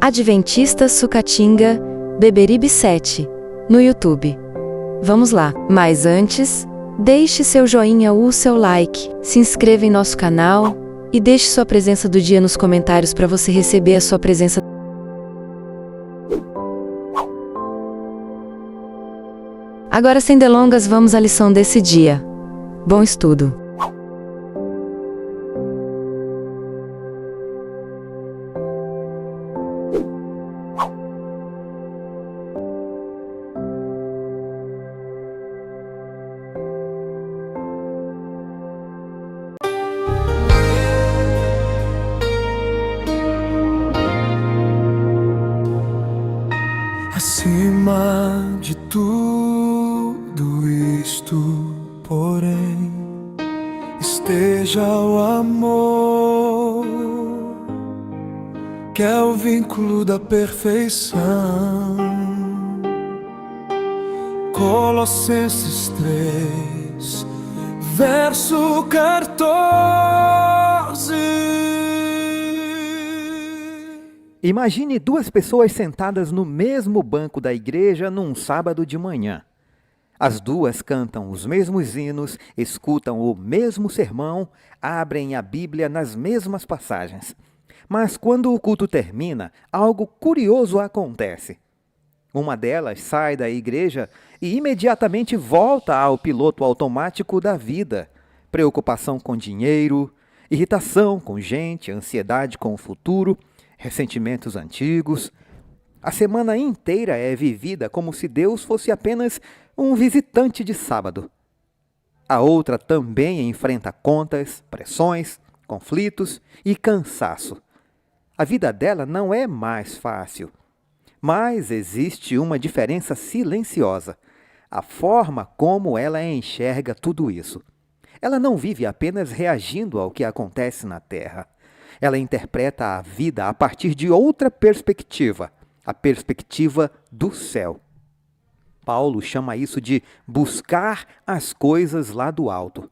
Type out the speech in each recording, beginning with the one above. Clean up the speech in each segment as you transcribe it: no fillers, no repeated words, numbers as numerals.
Adventista Sucatinga, Beberibe 7, no YouTube. Vamos lá, mas antes, deixe seu joinha ou seu like, se inscreva em nosso canal e deixe sua presença do dia nos comentários para você receber a sua presença. Agora, sem delongas, vamos à lição desse dia. Bom estudo! Acima de tudo isto, porém, esteja o amor, que é o vínculo da perfeição. Colossenses 3, verso 14. Imagine duas pessoas sentadas no mesmo banco da igreja num sábado de manhã. As duas cantam os mesmos hinos, escutam o mesmo sermão, abrem a Bíblia nas mesmas passagens. Mas quando o culto termina, algo curioso acontece. Uma delas sai da igreja e imediatamente volta ao piloto automático da vida. Preocupação com dinheiro, irritação com gente, ansiedade com o futuro, ressentimentos antigos. A semana inteira é vivida como se Deus fosse apenas um visitante de sábado. A outra também enfrenta contas, pressões, conflitos e cansaço. A vida dela não é mais fácil. Mas existe uma diferença silenciosa: a forma como ela enxerga tudo isso. Ela não vive apenas reagindo ao que acontece na terra. Ela interpreta a vida a partir de outra perspectiva, a perspectiva do céu. Paulo chama isso de buscar as coisas lá do alto.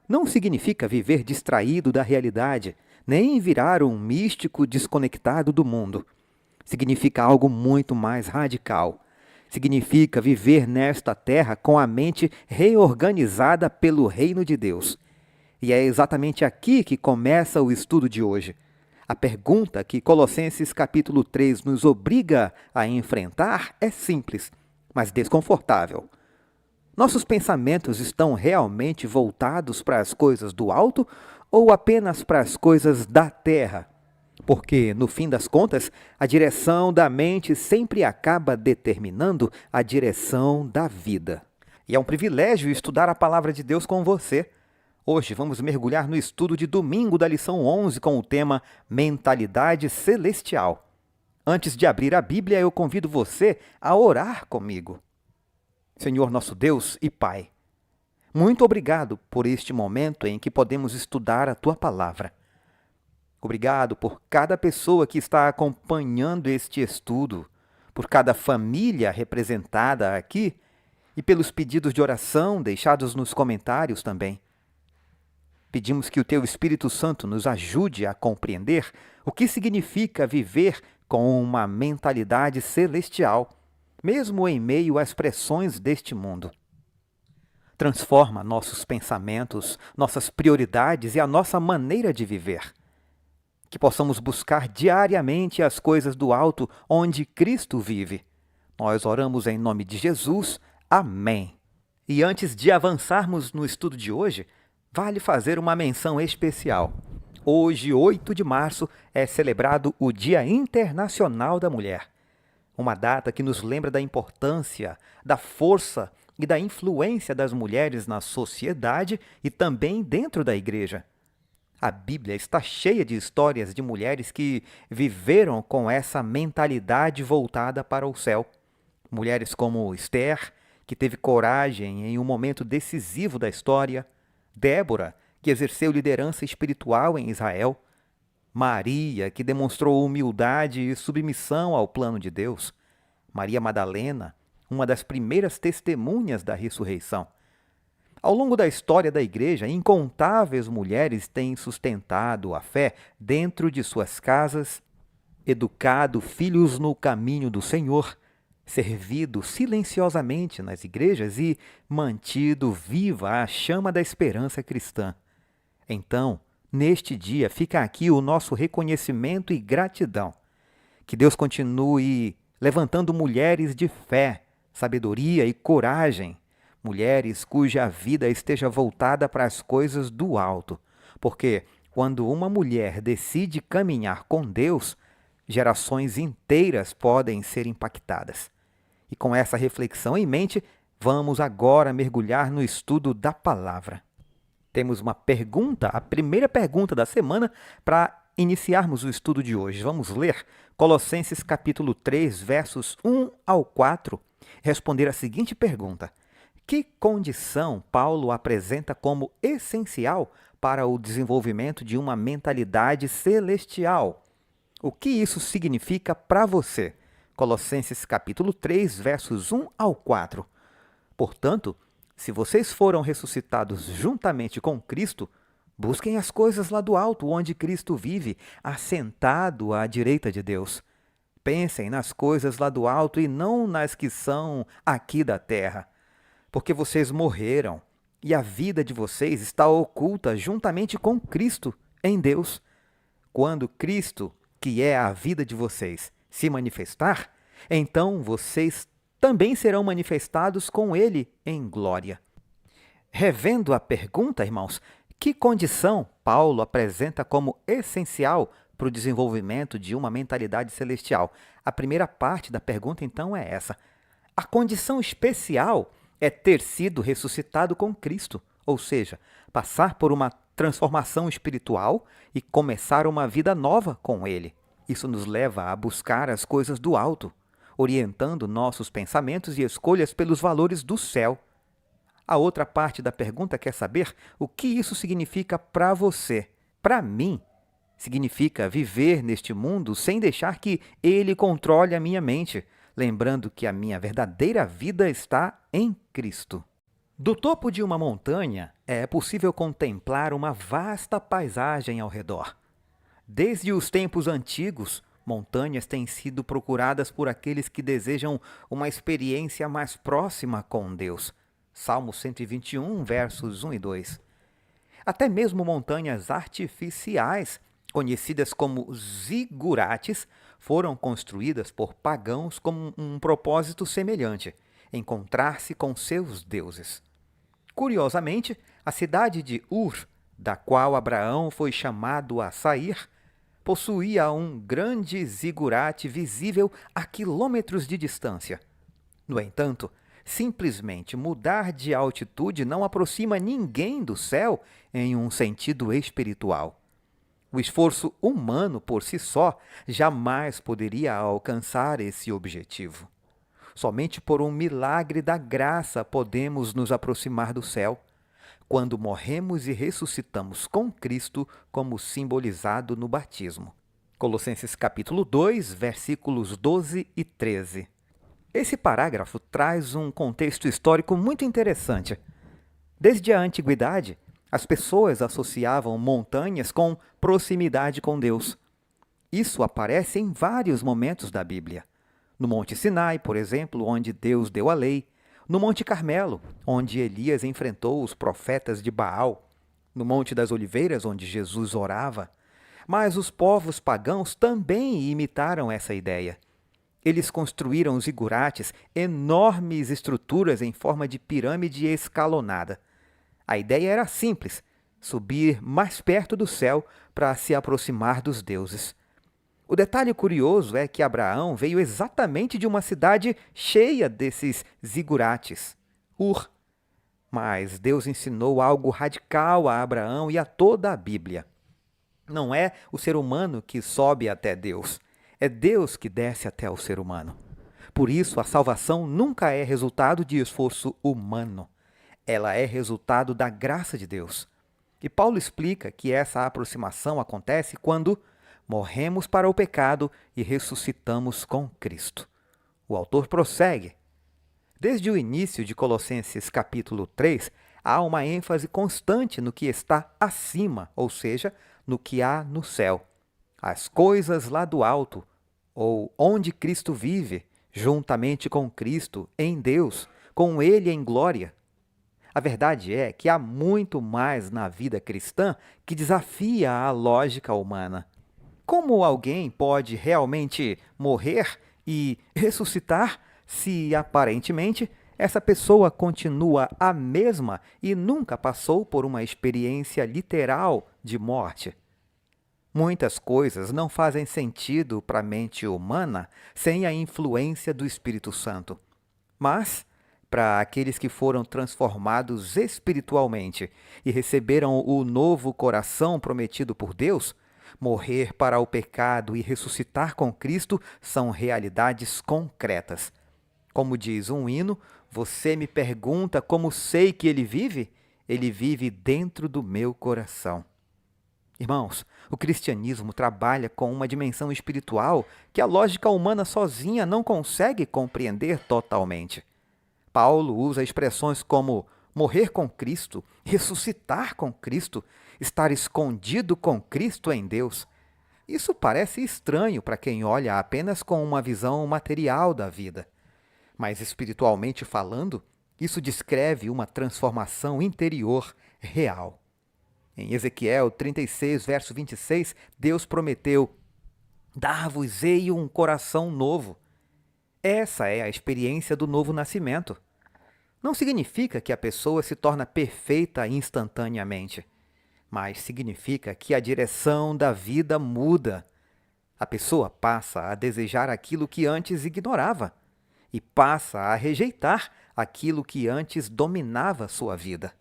Não significa viver distraído da realidade, nem virar um místico desconectado do mundo. Significa algo muito mais radical. Significa viver nesta terra com a mente reorganizada pelo reino de Deus. E é exatamente aqui que começa o estudo de hoje. A pergunta que Colossenses capítulo 3 nos obriga a enfrentar é simples, mas desconfortável. Nossos pensamentos estão realmente voltados para as coisas do alto ou apenas para as coisas da terra? Porque, no fim das contas, a direção da mente sempre acaba determinando a direção da vida. E é um privilégio estudar a palavra de Deus com você. Hoje vamos mergulhar no estudo de domingo da lição 11 com o tema Mentalidade Celestial. Antes de abrir a Bíblia, eu convido você a orar comigo. Senhor nosso Deus e Pai, muito obrigado por este momento em que podemos estudar a Tua palavra. Obrigado por cada pessoa que está acompanhando este estudo, por cada família representada aqui e pelos pedidos de oração deixados nos comentários também. Pedimos que o Teu Espírito Santo nos ajude a compreender o que significa viver com uma mentalidade celestial, mesmo em meio às pressões deste mundo. Transforma nossos pensamentos, nossas prioridades e a nossa maneira de viver. Que possamos buscar diariamente as coisas do alto onde Cristo vive. Nós oramos em nome de Jesus. Amém. E antes de avançarmos no estudo de hoje, vale fazer uma menção especial. Hoje, 8 de março, é celebrado o Dia Internacional da Mulher. Uma data que nos lembra da importância, da força e da influência das mulheres na sociedade e também dentro da igreja. A Bíblia está cheia de histórias de mulheres que viveram com essa mentalidade voltada para o céu. Mulheres como Esther, que teve coragem em um momento decisivo da história, Débora, que exerceu liderança espiritual em Israel, Maria, que demonstrou humildade e submissão ao plano de Deus, Maria Madalena, uma das primeiras testemunhas da ressurreição. Ao longo da história da igreja, incontáveis mulheres têm sustentado a fé dentro de suas casas educado filhos no caminho do Senhor, servido silenciosamente nas igrejas e mantido viva a chama da esperança cristã. Então, neste dia, fica aqui o nosso reconhecimento e gratidão. Que Deus continue levantando mulheres de fé, sabedoria e coragem, mulheres cuja vida esteja voltada para as coisas do alto, porque quando uma mulher decide caminhar com Deus, gerações inteiras podem ser impactadas. E com essa reflexão em mente, vamos agora mergulhar no estudo da palavra. Temos uma pergunta, a primeira pergunta da semana, para iniciarmos o estudo de hoje. Vamos ler Colossenses capítulo 3, versos 1 ao 4, responder a seguinte pergunta: que condição Paulo apresenta como essencial para o desenvolvimento de uma mentalidade celestial? O que isso significa para você? Colossenses capítulo 3, versos 1 ao 4. Portanto, se vocês foram ressuscitados juntamente com Cristo, busquem as coisas lá do alto, onde Cristo vive, assentado à direita de Deus. Pensem nas coisas lá do alto e não nas que são aqui da terra. Porque vocês morreram, e a vida de vocês está oculta juntamente com Cristo em Deus. Quando Cristo, que é a vida de vocês, se manifestar, então vocês também serão manifestados com Ele em glória. Revendo a pergunta, irmãos, que condição Paulo apresenta como essencial para o desenvolvimento de uma mentalidade celestial? A primeira parte da pergunta, então, é essa. A condição especial é ter sido ressuscitado com Cristo, ou seja, passar por uma transformação espiritual e começar uma vida nova com Ele. Isso nos leva a buscar as coisas do alto, orientando nossos pensamentos e escolhas pelos valores do céu. A outra parte da pergunta quer saber o que isso significa para você. Para mim, significa viver neste mundo sem deixar que ele controle a minha mente, lembrando que a minha verdadeira vida está em Cristo. Do topo de uma montanha é possível contemplar uma vasta paisagem ao redor. Desde os tempos antigos, montanhas têm sido procuradas por aqueles que desejam uma experiência mais próxima com Deus. Salmo 121, versos 1 e 2. Até mesmo montanhas artificiais, conhecidas como zigurates, foram construídas por pagãos com um propósito semelhante: encontrar-se com seus deuses. Curiosamente, a cidade de Ur, da qual Abraão foi chamado a sair, possuía um grande zigurate visível a quilômetros de distância. No entanto, simplesmente mudar de altitude não aproxima ninguém do céu em um sentido espiritual. O esforço humano por si só jamais poderia alcançar esse objetivo. Somente por um milagre da graça podemos nos aproximar do céu, quando morremos e ressuscitamos com Cristo, como simbolizado no batismo. Colossenses capítulo 2, versículos 12 e 13. Esse parágrafo traz um contexto histórico muito interessante. Desde a antiguidade, as pessoas associavam montanhas com proximidade com Deus. Isso aparece em vários momentos da Bíblia. No Monte Sinai, por exemplo, onde Deus deu a lei. No Monte Carmelo, onde Elias enfrentou os profetas de Baal. No Monte das Oliveiras, onde Jesus orava. Mas os povos pagãos também imitaram essa ideia. Eles construíram zigurates, enormes estruturas em forma de pirâmide escalonada. A ideia era simples: subir mais perto do céu para se aproximar dos deuses. O detalhe curioso é que Abraão veio exatamente de uma cidade cheia desses zigurates, Ur. Mas Deus ensinou algo radical a Abraão e a toda a Bíblia. Não é o ser humano que sobe até Deus, é Deus que desce até o ser humano. Por isso, a salvação nunca é resultado de esforço humano. Ela é resultado da graça de Deus. E Paulo explica que essa aproximação acontece quando morremos para o pecado e ressuscitamos com Cristo. O autor prossegue. Desde o início de Colossenses capítulo 3, há uma ênfase constante no que está acima, ou seja, no que há no céu. As coisas lá do alto, ou onde Cristo vive, juntamente com Cristo, em Deus, com Ele em glória. A verdade é que há muito mais na vida cristã que desafia a lógica humana. Como alguém pode realmente morrer e ressuscitar se, aparentemente, essa pessoa continua a mesma e nunca passou por uma experiência literal de morte? Muitas coisas não fazem sentido para a mente humana sem a influência do Espírito Santo. Mas, para aqueles que foram transformados espiritualmente e receberam o novo coração prometido por Deus, morrer para o pecado e ressuscitar com Cristo são realidades concretas. Como diz um hino, você me pergunta como sei que ele vive? Ele vive dentro do meu coração. Irmãos, o cristianismo trabalha com uma dimensão espiritual que a lógica humana sozinha não consegue compreender totalmente. Paulo usa expressões como morrer com Cristo, ressuscitar com Cristo, estar escondido com Cristo em Deus. Isso parece estranho para quem olha apenas com uma visão material da vida. Mas espiritualmente falando, isso descreve uma transformação interior real. Em Ezequiel 36, verso 26, Deus prometeu: dar-vos-ei um coração novo. Essa é a experiência do novo nascimento. Não significa que a pessoa se torna perfeita instantaneamente, mas significa que a direção da vida muda. A pessoa passa a desejar aquilo que antes ignorava e passa a rejeitar aquilo que antes dominava sua vida.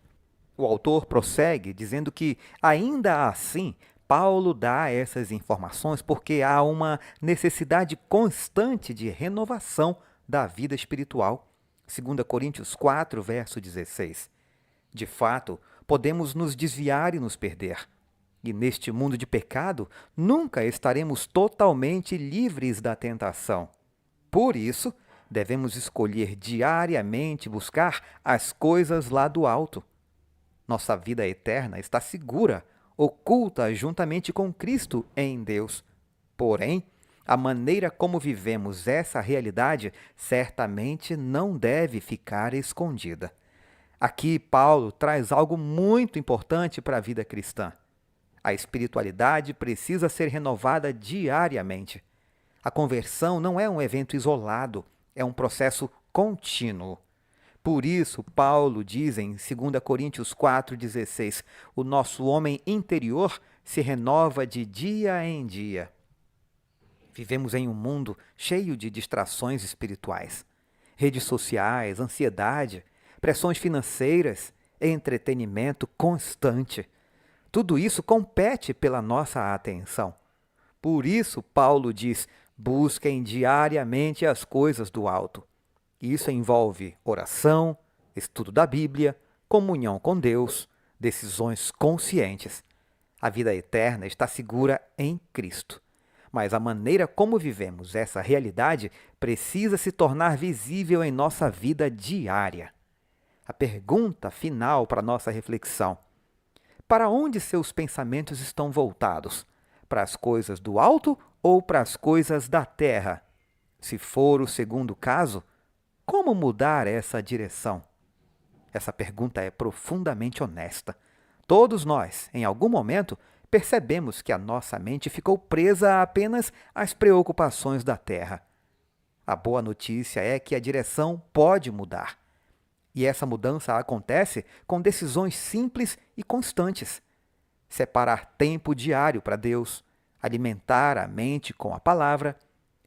O autor prossegue dizendo que, ainda assim, Paulo dá essas informações porque há uma necessidade constante de renovação da vida espiritual. 2 Coríntios 4, verso 16. De fato, podemos nos desviar e nos perder. E neste mundo de pecado, nunca estaremos totalmente livres da tentação. Por isso, devemos escolher diariamente buscar as coisas lá do alto. Nossa vida eterna está segura, oculta juntamente com Cristo em Deus. Porém, a maneira como vivemos essa realidade certamente não deve ficar escondida. Aqui, Paulo traz algo muito importante para a vida cristã. A espiritualidade precisa ser renovada diariamente. A conversão não é um evento isolado, é um processo contínuo. Por isso, Paulo diz em 2 Coríntios 4,16, o nosso homem interior se renova de dia em dia. Vivemos em um mundo cheio de distrações espirituais. Redes sociais, ansiedade, pressões financeiras, entretenimento constante. Tudo isso compete pela nossa atenção. Por isso, Paulo diz, busquem diariamente as coisas do alto. Isso envolve oração, estudo da Bíblia, comunhão com Deus, decisões conscientes. A vida eterna está segura em Cristo. Mas a maneira como vivemos essa realidade precisa se tornar visível em nossa vida diária. A pergunta final para nossa reflexão: para onde seus pensamentos estão voltados? Para as coisas do alto ou para as coisas da terra? Se for o segundo caso, como mudar essa direção? Essa pergunta é profundamente honesta. Todos nós, em algum momento, percebemos que a nossa mente ficou presa apenas às preocupações da terra. A boa notícia é que a direção pode mudar. E essa mudança acontece com decisões simples e constantes. Separar tempo diário para Deus, alimentar a mente com a palavra,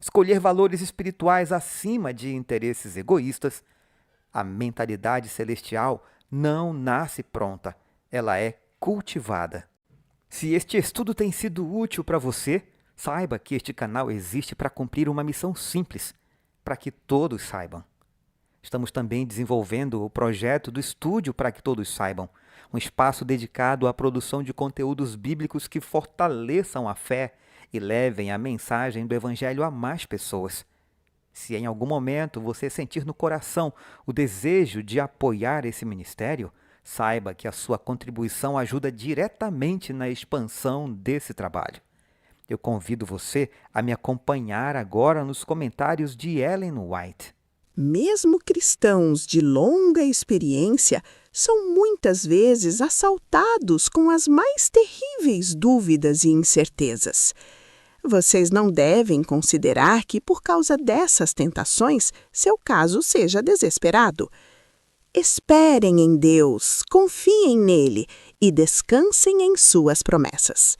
escolher valores espirituais acima de interesses egoístas. A mentalidade celestial não nasce pronta, ela é cultivada. Se este estudo tem sido útil para você, saiba que este canal existe para cumprir uma missão simples, para que todos saibam. Estamos também desenvolvendo o projeto do Estúdio para que todos saibam, um espaço dedicado à produção de conteúdos bíblicos que fortaleçam a fé e levem a mensagem do Evangelho a mais pessoas. Se em algum momento você sentir no coração o desejo de apoiar esse ministério, saiba que a sua contribuição ajuda diretamente na expansão desse trabalho. Eu convido você a me acompanhar agora nos comentários de Ellen White. Mesmo cristãos de longa experiência são muitas vezes assaltados com as mais terríveis dúvidas e incertezas. Vocês não devem considerar que, por causa dessas tentações, seu caso seja desesperado. Esperem em Deus, confiem nele e descansem em suas promessas.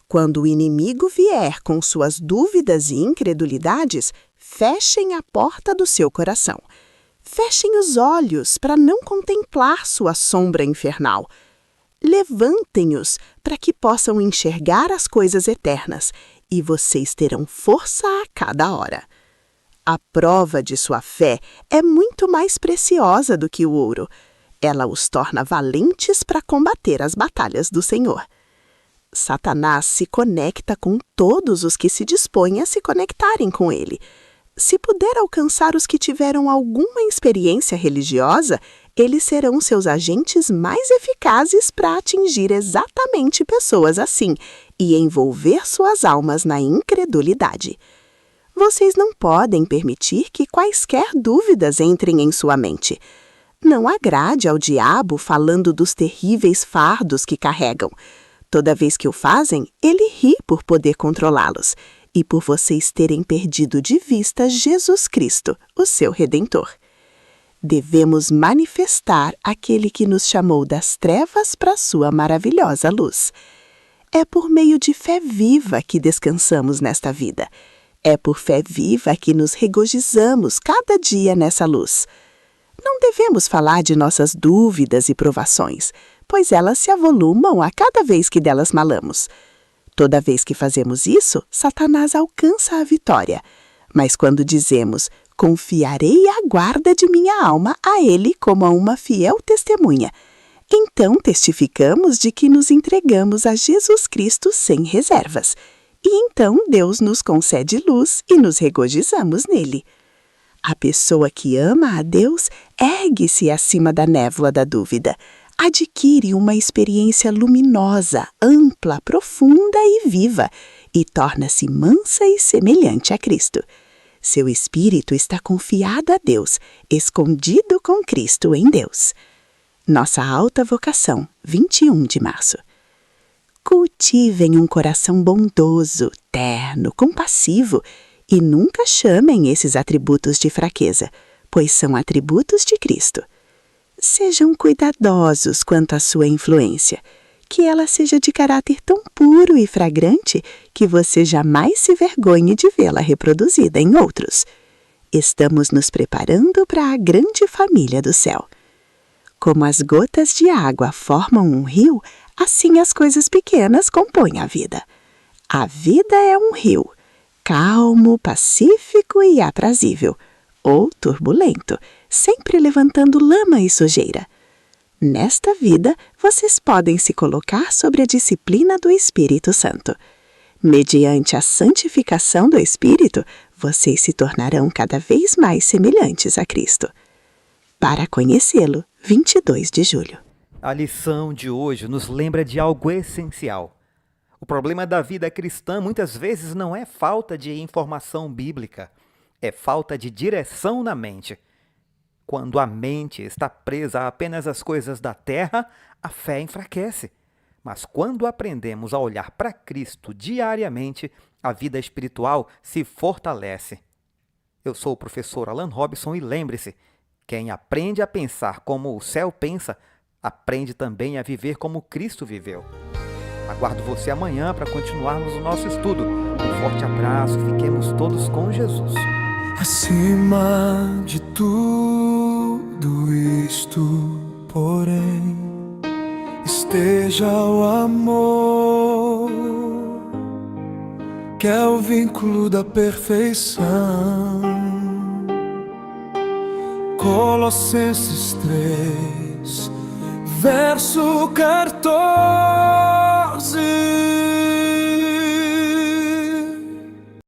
Quando o inimigo vier com suas dúvidas e incredulidades, fechem a porta do seu coração. Fechem os olhos para não contemplar sua sombra infernal. Levantem-os para que possam enxergar as coisas eternas e vocês terão força a cada hora. A prova de sua fé é muito mais preciosa do que o ouro. Ela os torna valentes para combater as batalhas do Senhor. Satanás se conecta com todos os que se dispõem a se conectarem com ele. Se puder alcançar os que tiveram alguma experiência religiosa, eles serão seus agentes mais eficazes para atingir exatamente pessoas assim e envolver suas almas na incredulidade. Vocês não podem permitir que quaisquer dúvidas entrem em sua mente. Não agrade ao diabo falando dos terríveis fardos que carregam. Toda vez que o fazem, ele ri por poder controlá-los e por vocês terem perdido de vista Jesus Cristo, o seu Redentor. Devemos manifestar aquele que nos chamou das trevas para a sua maravilhosa luz. É por meio de fé viva que descansamos nesta vida. É por fé viva que nos regozijamos cada dia nessa luz. Não devemos falar de nossas dúvidas e provações, pois elas se avolumam a cada vez que delas malamos. Toda vez que fazemos isso, Satanás alcança a vitória. Mas quando dizemos, confiarei a guarda de minha alma a ele como a uma fiel testemunha, então testificamos de que nos entregamos a Jesus Cristo sem reservas. E então Deus nos concede luz e nos regozijamos nele. A pessoa que ama a Deus ergue-se acima da névoa da dúvida, adquire uma experiência luminosa, ampla, profunda e viva, e torna-se mansa e semelhante a Cristo. Seu espírito está confiado a Deus, escondido com Cristo em Deus. Nossa alta vocação, 21 de março. Cultivem um coração bondoso, terno, compassivo e nunca chamem esses atributos de fraqueza, pois são atributos de Cristo. Sejam cuidadosos quanto à sua influência, que ela seja de caráter tão puro e fragrante que você jamais se vergonhe de vê-la reproduzida em outros. Estamos nos preparando para a grande família do céu. Como as gotas de água formam um rio, assim as coisas pequenas compõem a vida. A vida é um rio, calmo, pacífico e aprazível, ou turbulento, sempre levantando lama e sujeira. Nesta vida, vocês podem se colocar sobre a disciplina do Espírito Santo. Mediante a santificação do Espírito, vocês se tornarão cada vez mais semelhantes a Cristo. Para conhecê-lo, 22 de julho. A lição de hoje nos lembra de algo essencial. O problema da vida cristã muitas vezes não é falta de informação bíblica, é falta de direção na mente. Quando a mente está presa a apenas às coisas da terra, a fé enfraquece. Mas quando aprendemos a olhar para Cristo diariamente, a vida espiritual se fortalece. Eu sou o professor Alan Robson e lembre-se, quem aprende a pensar como o céu pensa, aprende também a viver como Cristo viveu. Aguardo você amanhã para continuarmos o nosso estudo. Um forte abraço, fiquemos todos com Jesus. Acima de tudo isto, porém, esteja o amor, que é o vínculo da perfeição. Colossenses 3, verso 14.